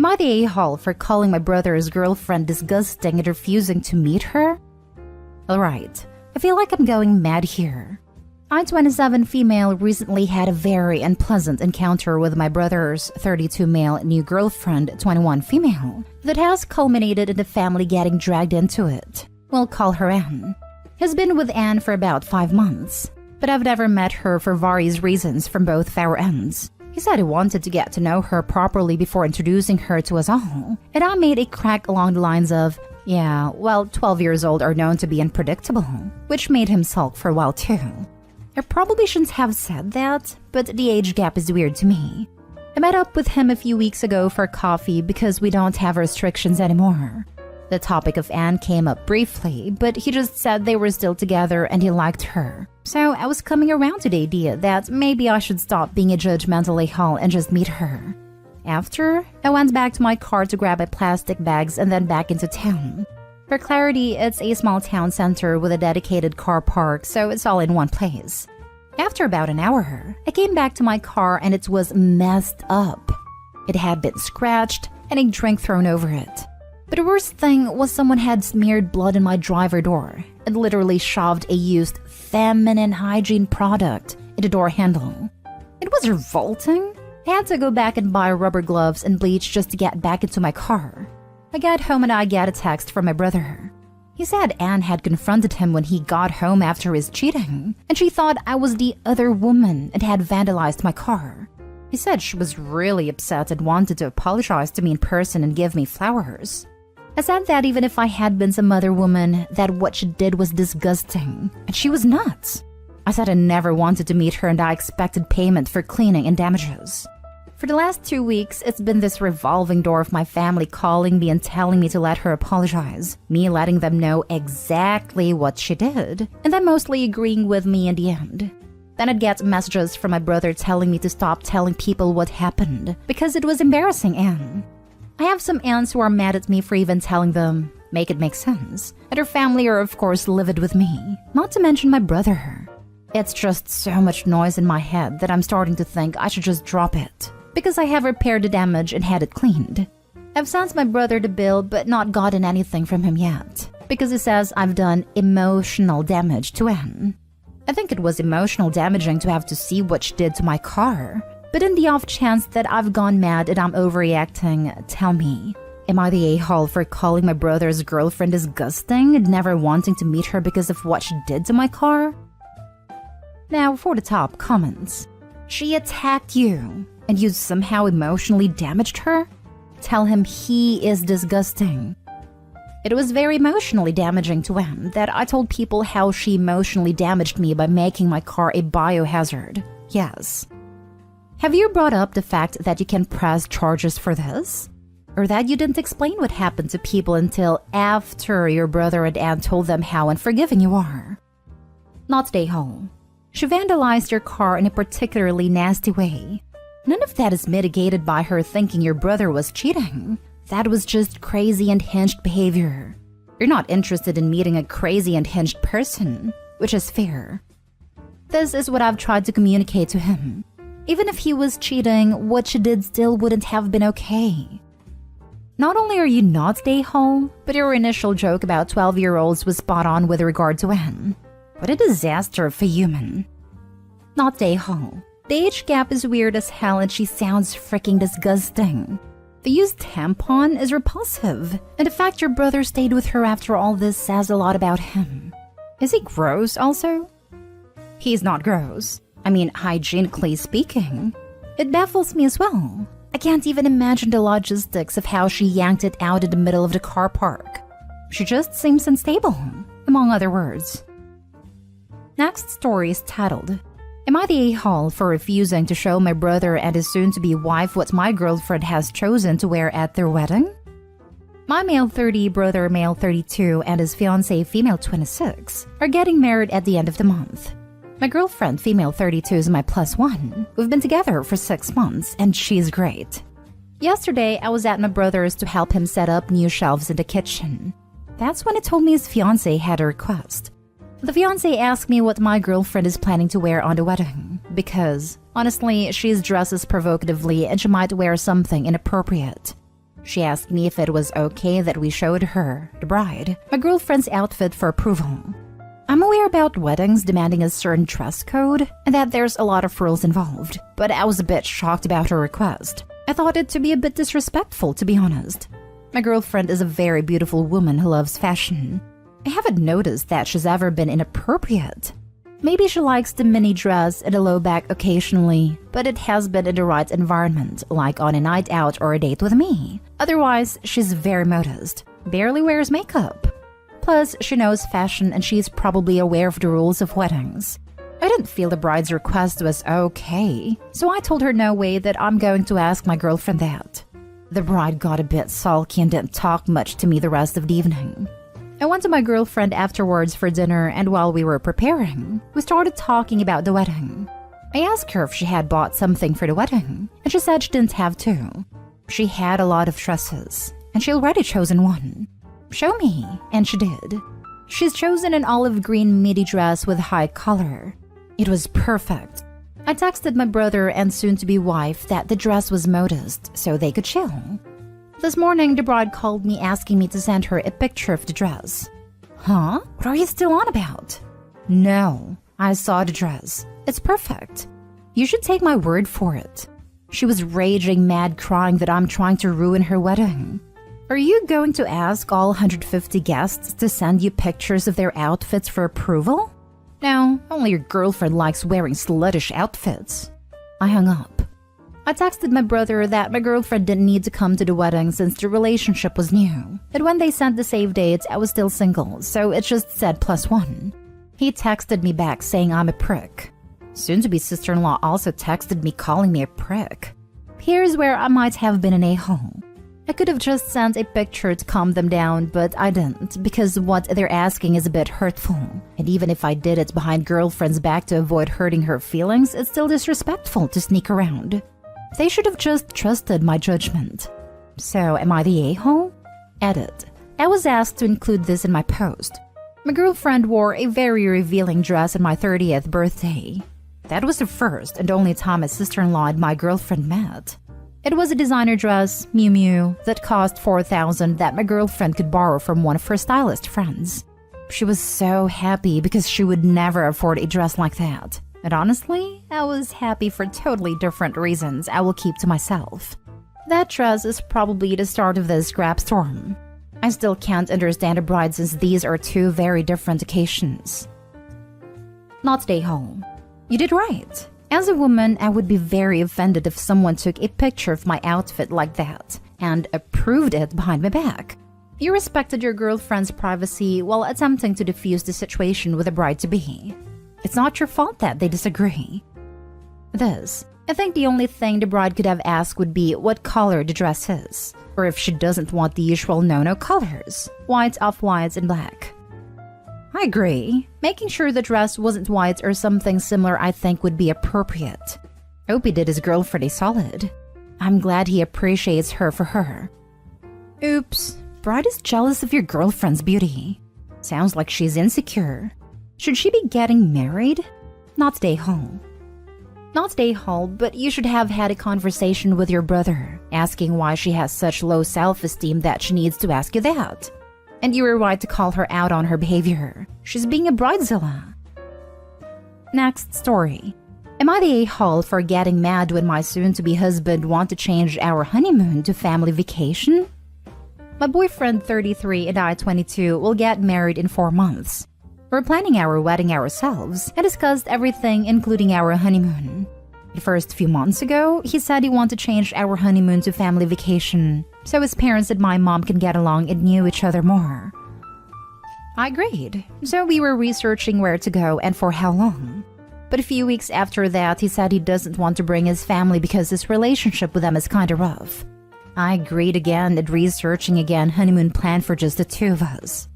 Am I the a-hole for calling my brother's girlfriend disgusting and refusing to meet her? Alright, I feel like I'm going mad here. I, 27 female, recently had a very unpleasant encounter with my brother's 32 male new girlfriend, 21 female, that has culminated in the family getting dragged into it. We'll call her Anne. He's been with Anne for about 5 months, but I've never met her for various reasons from both of our ends. He said he wanted to get to know her properly before introducing her to us all, and I made a crack along the lines of, yeah, well, 12 years old are known to be unpredictable, which made him sulk for a while too. I probably shouldn't have said that, but the age gap is weird to me. I met up with him a few weeks ago for coffee because we don't have restrictions anymore. The topic of Anne came up briefly, but he just said they were still together and he liked her. So I was coming around to the idea that maybe I should stop being a judgmental a-hole and just meet her. After, I went back to my car to grab my plastic bags and then back into town. For clarity, it's a small town center with a dedicated car park, so it's all in one place. After about an hour, I came back to my car and it was messed up. It had been scratched and a drink thrown over it. But the worst thing was someone had smeared blood in my driver door and literally shoved a used feminine hygiene product in the door handle. It was revolting. I had to go back and buy rubber gloves and bleach just to get back into my car. I got home and I got a text from my brother. He said Anne had confronted him when he got home after his cheating, and she thought I was the other woman and had vandalized my car. He said she was really upset and wanted to apologize to me in person and give me flowers. I said that even if I had been some other woman, that what she did was disgusting, and she was nuts. I said I never wanted to meet her and I expected payment for cleaning and damages. For the last 2 weeks, it's been this revolving door of my family calling me and telling me to let her apologize, me letting them know exactly what she did, and them mostly agreeing with me in the end. Then I'd get messages from my brother telling me to stop telling people what happened, because it was embarrassing Anne. I have some aunts who are mad at me for even telling them, make it make sense, and her family are of course livid with me, not to mention my brother. It's just so much noise in my head that I'm starting to think I should just drop it, because I have repaired the damage and had it cleaned. I've sent my brother the bill but not gotten anything from him yet, because he says I've done emotional damage to Anne. I think it was emotional damaging to have to see what she did to my car, but in the off chance that I've gone mad and I'm overreacting, tell me, am I the a-hole for calling my brother's girlfriend disgusting and never wanting to meet her because of what she did to my car? Now for the top comments. She attacked you, and you somehow emotionally damaged her? Tell him he is disgusting. It was very emotionally damaging to Anne that I told people how she emotionally damaged me by making my car a biohazard. Yes. Have you brought up the fact that you can press charges for this? Or that you didn't explain what happened to people until after your brother and Anne told them how unforgiving you are? Not the a-hole. She vandalized your car in a particularly nasty way. None of that is mitigated by her thinking your brother was cheating. That was just crazy and hinged behavior. You're not interested in meeting a crazy and hinged person, which is fair. This is what I've tried to communicate to him. Even if he was cheating, what she did still wouldn't have been okay. Not only are you not the a-hole, but your initial joke about 12-year-olds was spot on with regard to Anne. What a disaster of a human. Not the a-hole. The age gap is weird as hell and she sounds freaking disgusting. The used tampon is repulsive, and the fact your brother stayed with her after all this says a lot about him. Is he gross also? He's not gross. I mean, hygienically speaking. It baffles me as well. I can't even imagine the logistics of how she yanked it out in the middle of the car park. She just seems unstable, among other words. Next story is titled, Am I the a-hole for refusing to show my brother and his soon-to-be wife what my girlfriend has chosen to wear at their wedding? My male 30 brother, male 32, and his fiancée, female 26, are getting married at the end of the month. My girlfriend, female 32, is my +1. We've been together for 6 months, and she's great. Yesterday, I was at my brother's to help him set up new shelves in the kitchen. That's when he told me his fiancée had a request. The fiancé asked me what my girlfriend is planning to wear on the wedding, because, honestly, she dresses provocatively and she might wear something inappropriate. She asked me if it was okay that we showed her, the bride, my girlfriend's outfit for approval. I'm aware about weddings demanding a certain dress code and that there's a lot of rules involved, but I was a bit shocked about her request. I thought it to be a bit disrespectful, to be honest. My girlfriend is a very beautiful woman who loves fashion. I haven't noticed that she's ever been inappropriate. Maybe she likes the mini dress and a low back occasionally, but it has been in the right environment, like on a night out or a date with me. Otherwise, she's very modest, barely wears makeup. Plus, she knows fashion and she's probably aware of the rules of weddings. I didn't feel the bride's request was okay, so I told her no way that I'm going to ask my girlfriend that. The bride got a bit sulky and didn't talk much to me the rest of the evening. I went to my girlfriend afterwards for dinner, and while we were preparing, we started talking about the wedding. I asked her if she had bought something for the wedding, and she said she didn't have to. She had a lot of dresses, and she already chosen one. Show me, and she did. She's chosen an olive green midi dress with high collar. It was perfect. I texted my brother and soon-to-be wife that the dress was modest, so they could chill. This morning, the bride called me asking me to send her a picture of the dress. Huh? What are you still on about? No, I saw the dress. It's perfect. You should take my word for it. She was raging mad, crying that I'm trying to ruin her wedding. Are you going to ask all 150 guests to send you pictures of their outfits for approval? No, only your girlfriend likes wearing sluttish outfits. I hung up. I texted my brother that my girlfriend didn't need to come to the wedding since the relationship was new. That when they sent the save dates, I was still single, so it just said +1. He texted me back saying I'm a prick. Soon-to-be sister-in-law also texted me calling me a prick. Here's where I might have been an a-hole. I could have just sent a picture to calm them down, but I didn't, because what they're asking is a bit hurtful. And even if I did it behind girlfriend's back to avoid hurting her feelings, it's still disrespectful to sneak around. They should have just trusted my judgment. So, am I the a-hole? Edit. I was asked to include this in my post. My girlfriend wore a very revealing dress on my 30th birthday. That was the first and only time a sister-in-law and my girlfriend met. It was a designer dress, Miu Miu, that cost $4,000 that my girlfriend could borrow from one of her stylist friends. She was so happy because she would never afford a dress like that. And honestly, I was happy for totally different reasons I will keep to myself. That dress is probably the start of this scrap storm. I still can't understand a bride since these are two very different occasions. Not stay home. You did right. As a woman, I would be very offended if someone took a picture of my outfit like that and approved it behind my back. You respected your girlfriend's privacy while attempting to defuse the situation with a bride-to-be. It's not your fault that they disagree. I think the only thing the bride could have asked would be what color the dress is, or if she doesn't want the usual no-no colors, white, off-whites, and black. I agree. Making sure the dress wasn't white or something similar I think would be appropriate. Hope he did his girlfriend a solid. I'm glad he appreciates her for her. Oops, bride is jealous of your girlfriend's beauty. Sounds like she's insecure. Should she be getting married? Not stay home. Not stay home, but you should have had a conversation with your brother, asking why she has such low self-esteem that she needs to ask you that. And you were right to call her out on her behavior. She's being a bridezilla. Next story. Am I the a-hole for getting mad when my soon-to-be husband want to change our honeymoon to family vacation? My boyfriend, 33, and I, 22, will get married in 4 months. We're planning our wedding ourselves and discussed everything, including our honeymoon. The first few months ago, he said he wanted to change our honeymoon to family vacation, so his parents and my mom can get along and knew each other more. I agreed, so we were researching where to go and for how long. But a few weeks after that, he said he doesn't want to bring his family because his relationship with them is kinda rough. I agreed again and researching again honeymoon plan for just the two of us.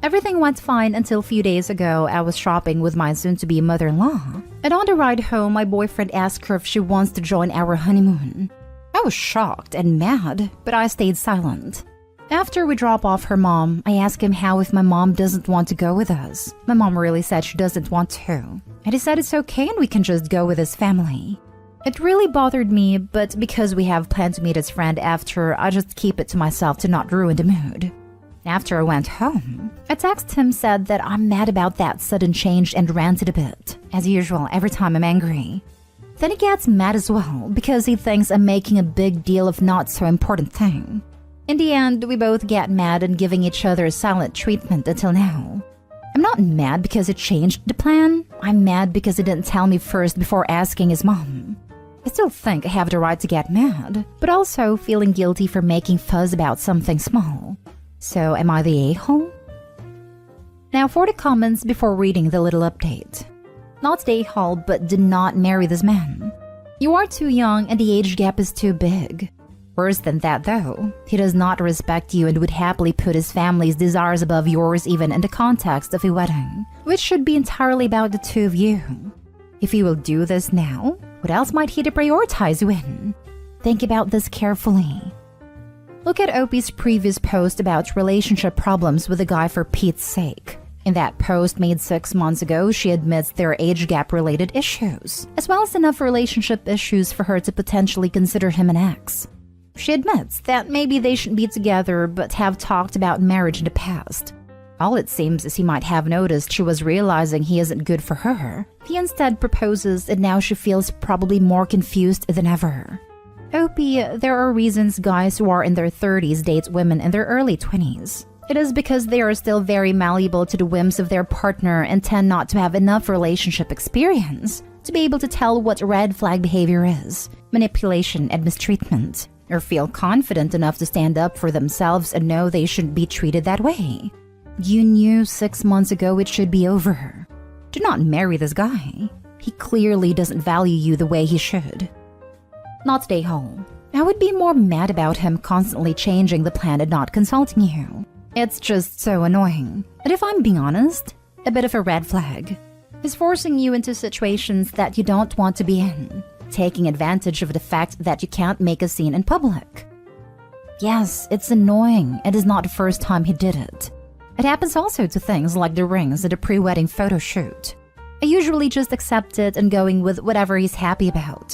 Everything went fine until a few days ago I was shopping with my soon-to-be mother-in-law. And on the ride home, my boyfriend asked her if she wants to join our honeymoon. I was shocked and mad, but I stayed silent. After we drop off her mom, I asked him how if my mom doesn't want to go with us. My mom really said she doesn't want to. And he said it's okay and we can just go with his family. It really bothered me, but because we have planned to meet his friend after, I just keep it to myself to not ruin the mood. After I went home, I texted him, said that I'm mad about that sudden change and ranted a bit, as usual every time I'm angry. Then he gets mad as well because he thinks I'm making a big deal of not so important thing. In the end, we both get mad and giving each other silent treatment until now. I'm not mad because he changed the plan. I'm mad because he didn't tell me first before asking his mom. I still think I have the right to get mad, but also feeling guilty for making fuss about something small. So am I the a-hole? Now for the comments before reading the little update. Not the a-hole, but did not marry this man. You are too young and the age gap is too big. Worse than that though, he does not respect you and would happily put his family's desires above yours even in the context of a wedding, which should be entirely about the two of you. If he will do this now, what else might he prioritize you in? Think about this carefully. Look at Opie's previous post about relationship problems with a guy for Pete's sake. In that post made 6 months ago, she admits there are age gap related issues, as well as enough relationship issues for her to potentially consider him an ex. She admits that maybe they shouldn't be together but have talked about marriage in the past. All it seems is he might have noticed she was realizing he isn't good for her. He instead proposes and now she feels probably more confused than ever. Opie, there are reasons guys who are in their 30s date women in their early 20s. It is because they are still very malleable to the whims of their partner and tend not to have enough relationship experience to be able to tell what red flag behavior is, manipulation and mistreatment, or feel confident enough to stand up for themselves and know they shouldn't be treated that way. You knew 6 months ago it should be over. Do not marry this guy. He clearly doesn't value you the way he should. Not stay home. I would be more mad about him constantly changing the plan and not consulting you. It's just so annoying. And if I'm being honest, a bit of a red flag. He's forcing you into situations that you don't want to be in, taking advantage of the fact that you can't make a scene in public. Yes, it's annoying. It is not the first time he did it. It happens also to things like the rings at a pre-wedding photo shoot. I usually just accept it and going with whatever he's happy about.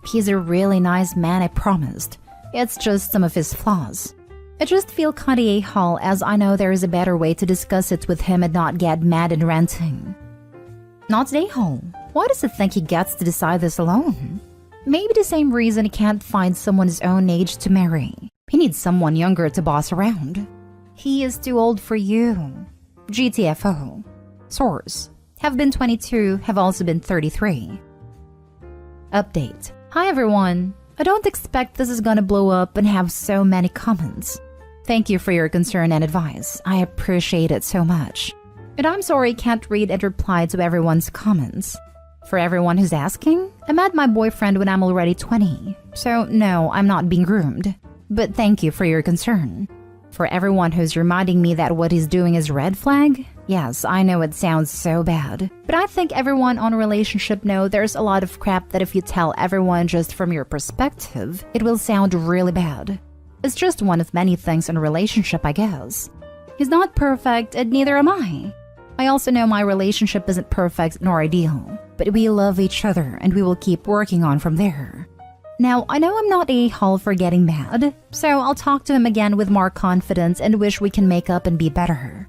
He's a really nice man, I promised. It's just some of his flaws. I just feel kinda a-hole as I know there is a better way to discuss it with him and not get mad and ranting. Not a-hole. Why does he think he gets to decide this alone? Maybe the same reason he can't find someone his own age to marry. He needs someone younger to boss around. He is too old for you. GTFO. Source. Have been 22, have also been 33. Update. Hi everyone. I don't expect this is gonna blow up and have so many comments. Thank you for your concern and advice. I appreciate it so much. And I'm sorry I can't read and reply to everyone's comments. For everyone who's asking, I met my boyfriend when I'm already 20. So no, I'm not being groomed. But thank you for your concern. For everyone who's reminding me that what he's doing is red flag, yes, I know it sounds so bad. But I think everyone on a relationship know there's a lot of crap that if you tell everyone just from your perspective, it will sound really bad. It's just one of many things in a relationship, I guess. He's not perfect and neither am I. I also know my relationship isn't perfect nor ideal, but we love each other and we will keep working on from there. Now, I know I'm not a-hole for getting mad, so I'll talk to him again with more confidence and wish we can make up and be better.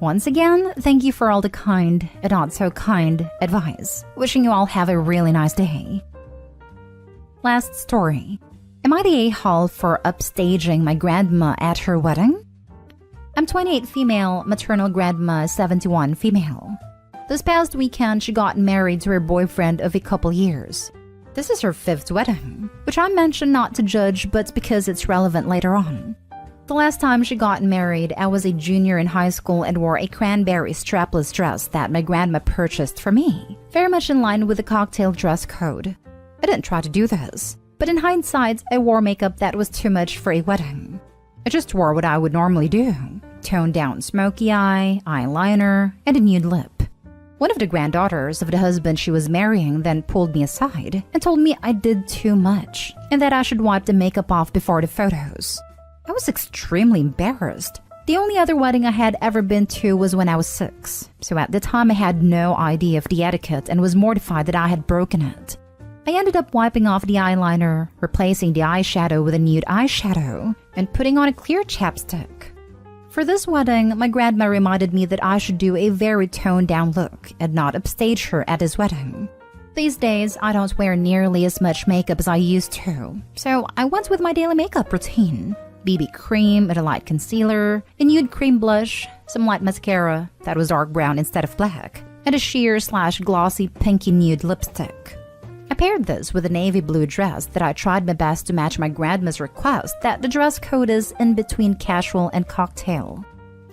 Once again, thank you for all the kind and not so kind advice. Wishing you all have a really nice day. Last story. Am I the a-hole for upstaging my grandma at her wedding? I'm 28 female, maternal grandma 71 female. This past weekend, she got married to her boyfriend of a couple years. This is her 5th wedding, which I mentioned not to judge but because it's relevant later on. The last time she got married, I was a junior in high school and wore a cranberry strapless dress that my grandma purchased for me, very much in line with the cocktail dress code. I didn't try to do this, but in hindsight, I wore makeup that was too much for a wedding. I just wore what I would normally do, toned down smoky eye, eyeliner, and a nude lip. One of the granddaughters of the husband she was marrying then pulled me aside and told me I did too much and that I should wipe the makeup off before the photos. I was extremely embarrassed. The only other wedding I had ever been to was when I was 6, so at the time I had no idea of the etiquette and was mortified that I had broken it. I ended up wiping off the eyeliner, replacing the eyeshadow with a nude eyeshadow, and putting on a clear chapstick. For this wedding, my grandma reminded me that I should do a very toned-down look and not upstage her at his wedding. These days, I don't wear nearly as much makeup as I used to, so I went with my daily makeup routine. BB cream and a light concealer, a nude cream blush, some light mascara that was dark brown instead of black, and a sheer/glossy pinky nude lipstick. I paired this with a navy blue dress that I tried my best to match my grandma's request that the dress code is in between casual and cocktail.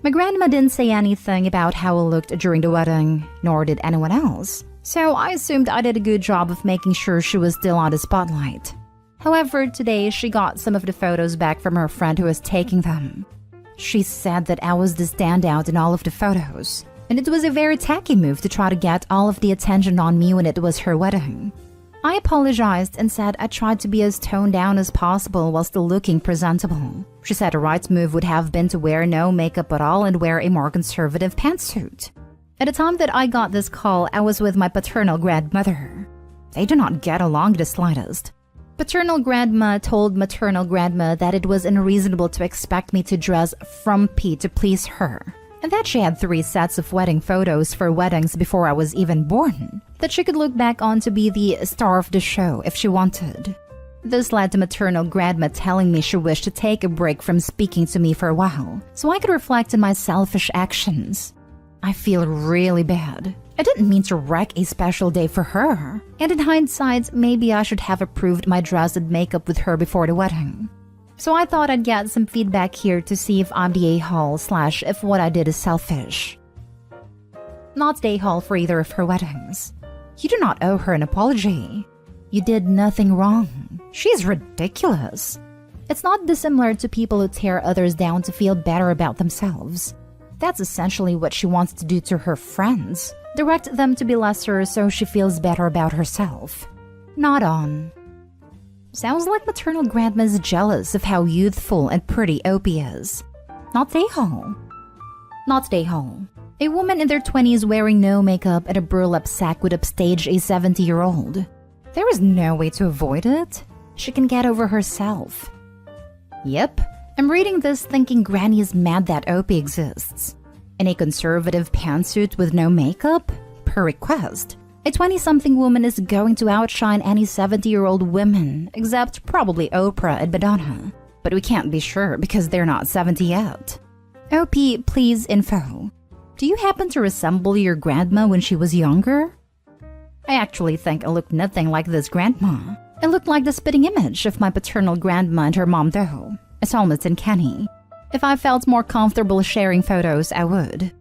My grandma didn't say anything about how I looked during the wedding, nor did anyone else, so I assumed I did a good job of making sure she was still on the spotlight. However, today she got some of the photos back from her friend who was taking them. She said that I was the standout in all of the photos, and it was a very tacky move to try to get all of the attention on me when it was her wedding. I apologized and said I tried to be as toned down as possible while still looking presentable. She said the right move would have been to wear no makeup at all and wear a more conservative pantsuit. At the time that I got this call, I was with my paternal grandmother. They do not get along the slightest. Paternal grandma told maternal grandma that it was unreasonable to expect me to dress frumpy to please her, and that she had 3 sets of wedding photos for weddings before I was even born, that she could look back on to be the star of the show if she wanted. This led to maternal grandma telling me she wished to take a break from speaking to me for a while, so I could reflect on my selfish actions. I feel really bad. I didn't mean to wreck a special day for her, and in hindsight, maybe I should have approved my dress and makeup with her before the wedding. So I thought I'd get some feedback here to see if I'm the a-hole / if what I did is selfish. Not the a-hole for either of her weddings. You do not owe her an apology. You did nothing wrong. She's ridiculous. It's not dissimilar to people who tear others down to feel better about themselves. That's essentially what she wants to do to her friends. Direct them to be lesser so she feels better about herself. Not on. Sounds like maternal grandma is jealous of how youthful and pretty Opie is. Not a-hole. Not a-hole. A woman in their 20s wearing no makeup and a burlap sack would upstage a 70-year-old. There is no way to avoid it. She can get over herself. Yep, I'm reading this thinking Granny is mad that Opie exists. In a conservative pantsuit with no makeup? Per request. A 20-something woman is going to outshine any 70-year-old women, except probably Oprah and Madonna. But we can't be sure because they're not 70 yet. OP, please info. Do you happen to resemble your grandma when she was younger? I actually think I look nothing like this grandma. I look like the spitting image of my paternal grandma and her mom though. It's almost uncanny. If I felt more comfortable sharing photos, I would.